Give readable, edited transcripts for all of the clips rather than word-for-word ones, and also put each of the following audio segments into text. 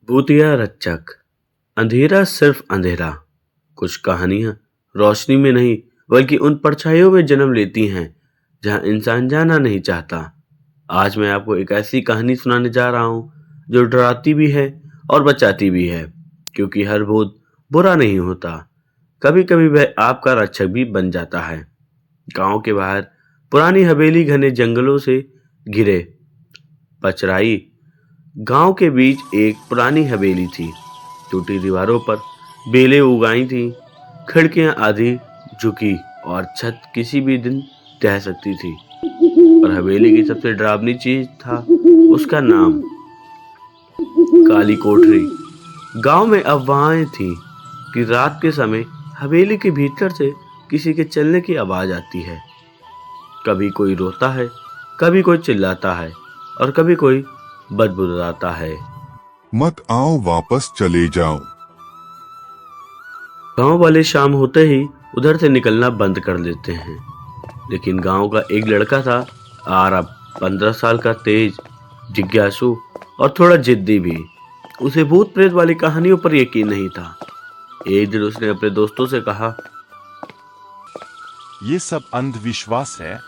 भूतिया रच्चक। अंधेरा सिर्फ अंधेरा। कुछ कहानियां रोशनी में नहीं बल्कि उन परछाइयों में जन्म लेती हैं जहां इंसान जाना नहीं चाहता। आज मैं आपको एक ऐसी कहानी सुनाने जा रहा हूं जो डराती भी है और बचाती भी है, क्योंकि हर भूत बुरा नहीं होता। कभी कभी वह आपका रक्षक भी बन जाता है। गांव के बाहर पुरानी हवेली घने जंगलों से घिरे पचराई गांव के बीच एक पुरानी हवेली थी। टूटी दीवारों पर बेलें उगाई थी, खिड़कियां आधी झुकी और छत किसी भी दिन ढह सकती थी। पर हवेली की सबसे डरावनी चीज था उसका नाम, काली कोठरी। गांव में अफवाहें थी कि रात के समय हवेली के भीतर से किसी के चलने की आवाज आती है। कभी कोई रोता है, कभी कोई चिल्लाता है और कभी कोई बदबुदाता है। मत आओ, वापस चले जाओ। गांव वाले शाम होते ही उधर से निकलना बंद कर देते हैं। लेकिन गांव का एक लड़का था, आरब, 15 साल का, तेज, जिज्ञासु और थोड़ा जिद्दी भी। उसे भूत प्रेत वाली कहानियों पर यकीन नहीं था। एक दिन उसने अपने दोस्तों से कहा, ये सब अंधविश्वास है,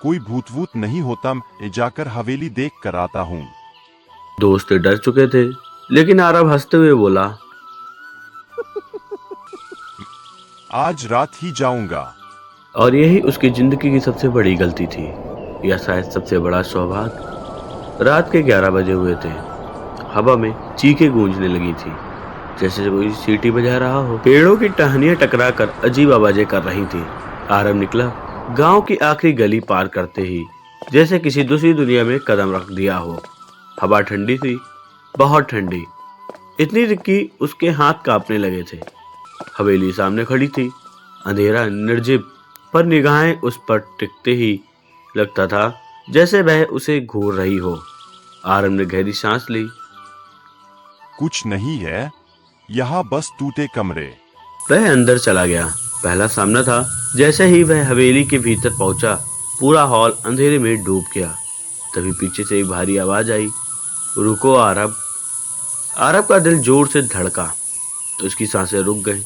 कोई भूत वूत नहीं होता, मैं जाकर हवेली देख कर आता हूँ। दोस्त डर चुके थे, लेकिन आरब हंसते हुए बोला, आज रात ही जाऊंगा। और यही उसकी जिंदगी की सबसे बड़ी गलती थी, या शायद सबसे बड़ा सौभाग्य। रात के 11 बजे हुए थे। हवा में चीखें गूंजने लगी थी, जैसे कोई सीटी बजा रहा हो। पेड़ों की टहनियां टकरा कर अजीब आवाजें कर रही थी। आरब निकला। गांव की आखिरी गली पार करते ही जैसे किसी दूसरी दुनिया में कदम रख दिया हो। हवा ठंडी थी, बहुत ठंडी, इतनी कि उसके हाथ कांपने लगे थे। हवेली सामने खड़ी थी, अंधेरा, निर्जीव, पर निगाहें उस पर टिकते ही लगता था जैसे वह उसे घूर रही हो। आरब ने गहरी सांस ली। कुछ नहीं है, यहाँ बस टूटे कमरे। वह अंदर चला गया। पहला सामना था। जैसे ही वह हवेली के भीतर पहुंचा, पूरा हॉल अंधेरे में डूब गया। तभी पीछे से एक भारी आवाज आई, रुको आरब। आरब का दिल जोर से धड़का, तो उसकी सांसें रुक गईं।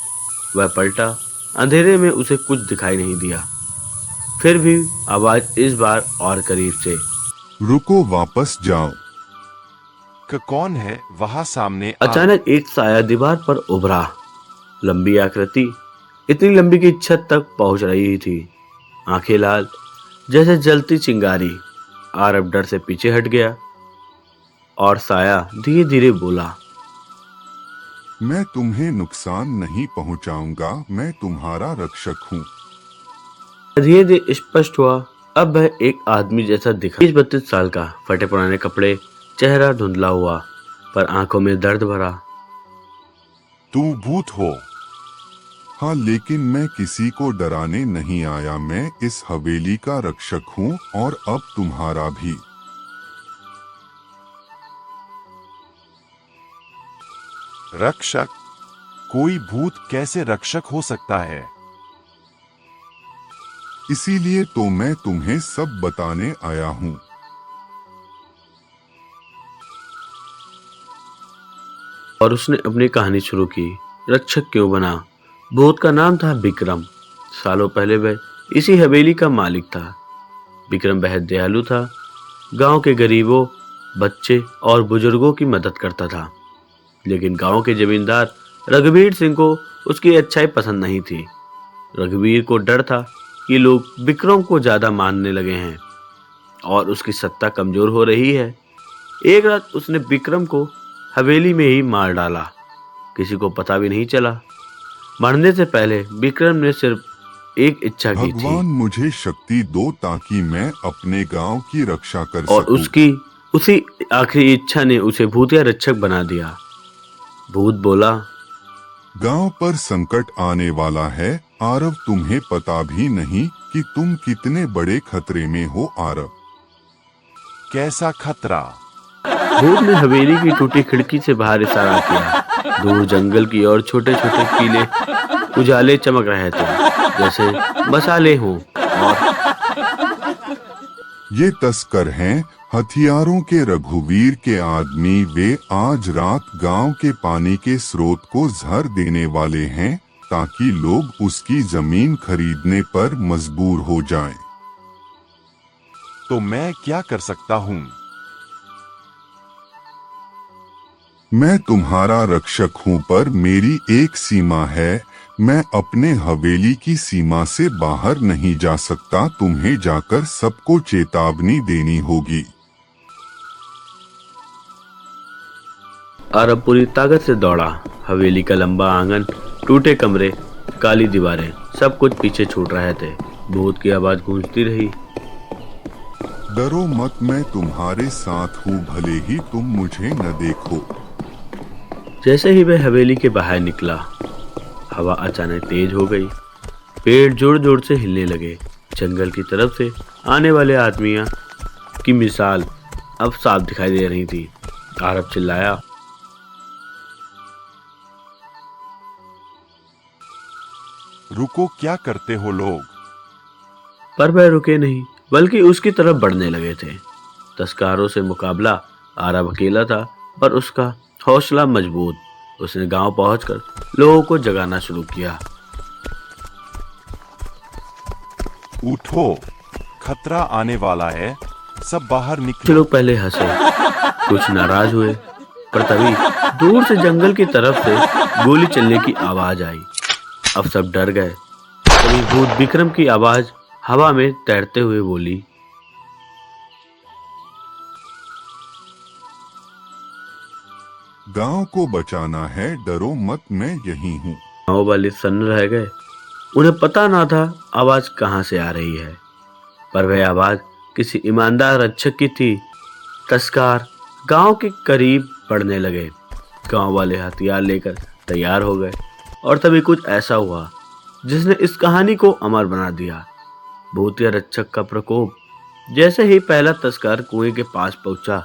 वह पलटा। अंधेरे में उसे कुछ दिखाई नहीं दिया। फिर भी आवाज इस बार और करीब से, रुको, वापस जाओ। कौन है वहां सामने? अचानक एक साया दीवार पर उभरा। लंबी आकृति, इतनी लंबी कि छत तक पहुंच रही थी। आंखें लाल जैसे जलती चिंगारी। आरब डर से पीछे हट गया और साया धीरे धीरे बोला, मैं तुम्हें नुकसान नहीं पहुंचाऊंगा, मैं तुम्हारा रक्षक हूँ। धीरे धीरे स्पष्ट हुआ। अब वह एक आदमी जैसा दिखा, 32 साल का, फटे पुराने कपड़े, चेहरा धुंधला हुआ, पर आंखों में दर्द भरा। तुम भूत हो? हाँ, लेकिन मैं किसी को डराने नहीं आया। मैं इस हवेली का रक्षक हूँ और अब तुम्हारा भी। रक्षक? कोई भूत कैसे रक्षक हो सकता है? इसीलिए तो मैं तुम्हें सब बताने आया हूँ। और उसने अपनी कहानी शुरू की। रक्षक क्यों बना? भूत का नाम था विक्रम। सालों पहले वह इसी हवेली का मालिक था। विक्रम बेहद दयालु था। गांव के गरीबों, बच्चे और बुजुर्गों की मदद करता था। लेकिन गांव के जमींदार रघुवीर सिंह को उसकी अच्छाई पसंद नहीं थी। रघुवीर को डर था कि लोग विक्रम को ज्यादा मानने लगे हैं और उसकी सत्ता कमजोर हो रही है। एक रात उसने विक्रम को हवेली में ही मार डाला। किसी को पता भी नहीं चला। मरने से पहले विक्रम ने सिर्फ एक इच्छा की थी, भगवान मुझे शक्ति दो ताकि मैं अपने गांव की रक्षा कर और सकूं। उसी आखिरी इच्छा ने उसे भूतिया रक्षक बना दिया। भूत बोला, गांव पर संकट आने वाला है आरब, तुम्हें पता भी नहीं कि तुम कितने बड़े खतरे में हो आरब। कैसा खतरा? भूत ने हवेली की टूटी खिड़की से बाहर इशारा किया। दूर जंगल की ओर छोटे छोटे पीले उजाले चमक रहे थे, जैसे मसाले हों। और ये तस्कर हैं, हथियारों के रघुवीर के आदमी वे आज रात गांव के पानी के स्रोत को जहर देने वाले हैं ताकि लोग उसकी जमीन खरीदने पर मजबूर हो जाएं। तो मैं क्या कर सकता हूँ? मैं तुम्हारा रक्षक हूँ पर मेरी एक सीमा है। मैं अपने हवेली की सीमा से बाहर नहीं जा सकता। तुम्हें जाकर सबको चेतावनी देनी होगी। आरब पूरी ताकत से दौड़ा। हवेली का लंबा आंगन, टूटे कमरे, काली दीवारें, सब कुछ पीछे छूट रहे थे। भूत की आवाज गूंजती रही। डरो मत, मैं तुम्हारे साथ हूँ, भले ही तुम मुझे न देखो। जैसे ही वह हवेली के बाहर निकला, हवा अचानक तेज हो गई। पेड़ जोर जोर से हिलने लगे। जंगल की तरफ से आने वाले आदमियों की मिसाल अब साफ दिखाई दे रही थी। आरब चिल्लाया, रुको, क्या करते हो लोग? पर वह रुके नहीं, बल्कि उसकी तरफ बढ़ने लगे थे। तस्कारों से मुकाबला। आरब अकेला था पर उसका हौसला मजबूत। उसने गांव पहुंचकर लोगों को जगाना शुरू किया। उठो, खतरा आने वाला है, सब बाहर कुछ निकलो। लोग पहले हंसे, कुछ नाराज हुए, पर तभी दूर से जंगल की तरफ से गोली चलने की आवाज आई। अब सब डर गए। तभी भूत विक्रम की आवाज हवा में तैरते हुए बोली, गांव को बचाना है, डरो मत, मैं यही हूँ। गांव वाले सन्न रह गए। उन्हें पता ना था आवाज कहां से आ रही है, पर वह आवाज किसी ईमानदार रक्षक की थी। तस्कार गांव के करीब बढ़ने लगे। गांव वाले हथियार लेकर तैयार हो गए और तभी कुछ ऐसा हुआ जिसने इस कहानी को अमर बना दिया। भूतिया रक्षक का प्रकोप। जैसे ही पहला तस्कर कुएं के पास पहुंचा,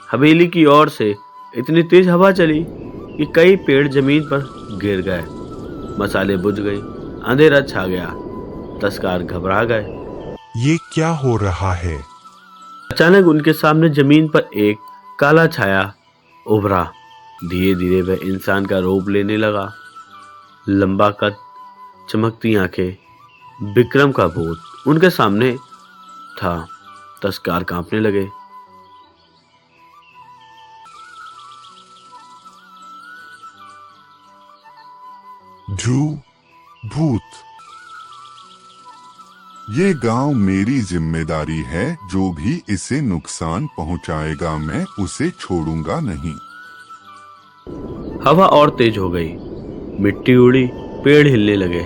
हवेली की ओर से इतनी तेज हवा चली कि कई पेड़ जमीन पर गिर गए। मसाले बुझ गए, अंधेरा छा गया। तस्कर घबरा गए। ये क्या हो रहा है? अचानक उनके सामने जमीन पर एक काला छाया उभरा। धीरे धीरे वह इंसान का रूप लेने लगा। लंबा कद, चमकती आंखें, विक्रम का भूत उनके सामने था। तस्कर कांपने लगे। ध्रुव, भूत, ये गांव मेरी जिम्मेदारी है। जो भी इसे नुकसान पहुंचाएगा मैं उसे छोड़ूंगा नहीं। हवा और तेज हो गई। मिट्टी उड़ी, पेड़ हिलने लगे,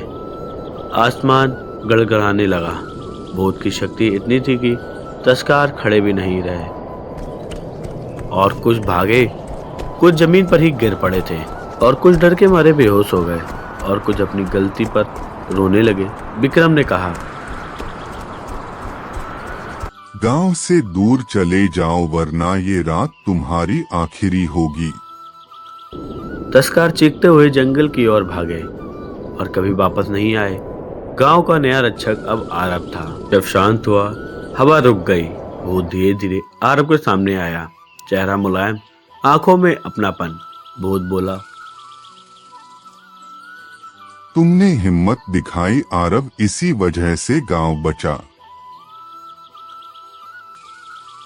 आसमान गड़गड़ाने लगा। भूत की शक्ति इतनी थी कि तस्कर खड़े भी नहीं रहे और कुछ भागे, कुछ जमीन पर ही गिर पड़े थे और कुछ डर के मारे बेहोश हो गए और कुछ अपनी गलती पर रोने लगे। विक्रम ने कहा, गांव से दूर चले जाओ वरना ये रात तुम्हारी आखिरी होगी। तस्कर चीखते हुए जंगल की ओर भागे और कभी वापस नहीं आए। गांव का नया रक्षक अब आरब था। जब शांत हुआ, हवा रुक गई। भूत धीरे धीरे आरब के सामने आया, चेहरा मुलायम, आंखों में अपनापन। भूत बोला, तुमने हिम्मत दिखाई आरब, इसी वजह से गांव बचा।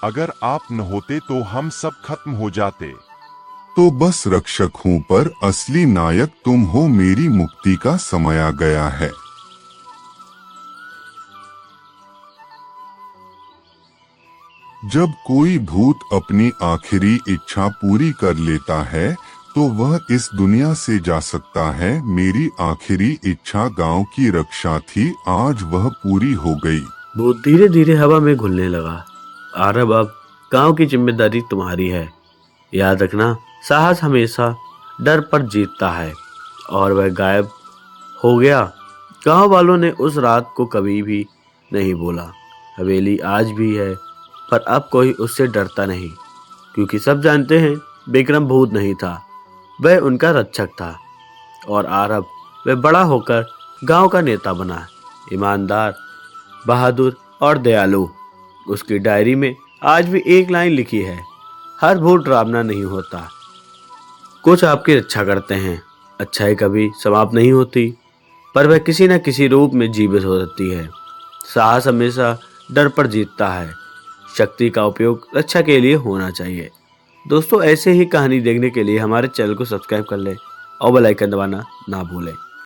अगर आप न होते तो हम सब खत्म हो जाते। तो बस रक्षक हूं पर असली नायक तुम हो। मेरी मुक्ति का समय आ गया है। जब कोई भूत अपनी आखिरी इच्छा पूरी कर लेता है तो वह इस दुनिया से जा सकता है। मेरी आखिरी इच्छा गांव की रक्षा थी, आज वह पूरी हो गई। भूत धीरे धीरे हवा में घुलने लगा। आरब, अब गांव की जिम्मेदारी तुम्हारी है। याद रखना, साहस हमेशा डर पर जीतता है। और वह गायब हो गया। गांव वालों ने उस रात को कभी भी नहीं भूला। हवेली आज भी है, पर अब कोई उससे डरता नहीं, क्योंकि सब जानते हैं विक्रम भूत नहीं था, वह उनका रक्षक था। और आरब, वह बड़ा होकर गांव का नेता बना, ईमानदार, बहादुर और दयालु। उसकी डायरी में आज भी एक लाइन लिखी है, हर भूत डरावना नहीं होता। कुछ आपकी रक्षा करते हैं। अच्छाई कभी समाप्त नहीं होती, पर वह किसी न किसी रूप में जीवित हो सकती है। साहस हमेशा डर पर जीतता है। शक्ति का उपयोग रक्षा के लिए होना चाहिए। दोस्तों, ऐसे ही कहानी देखने के लिए हमारे चैनल को सब्सक्राइब कर लें और बेल आइकन दबाना ना भूलें।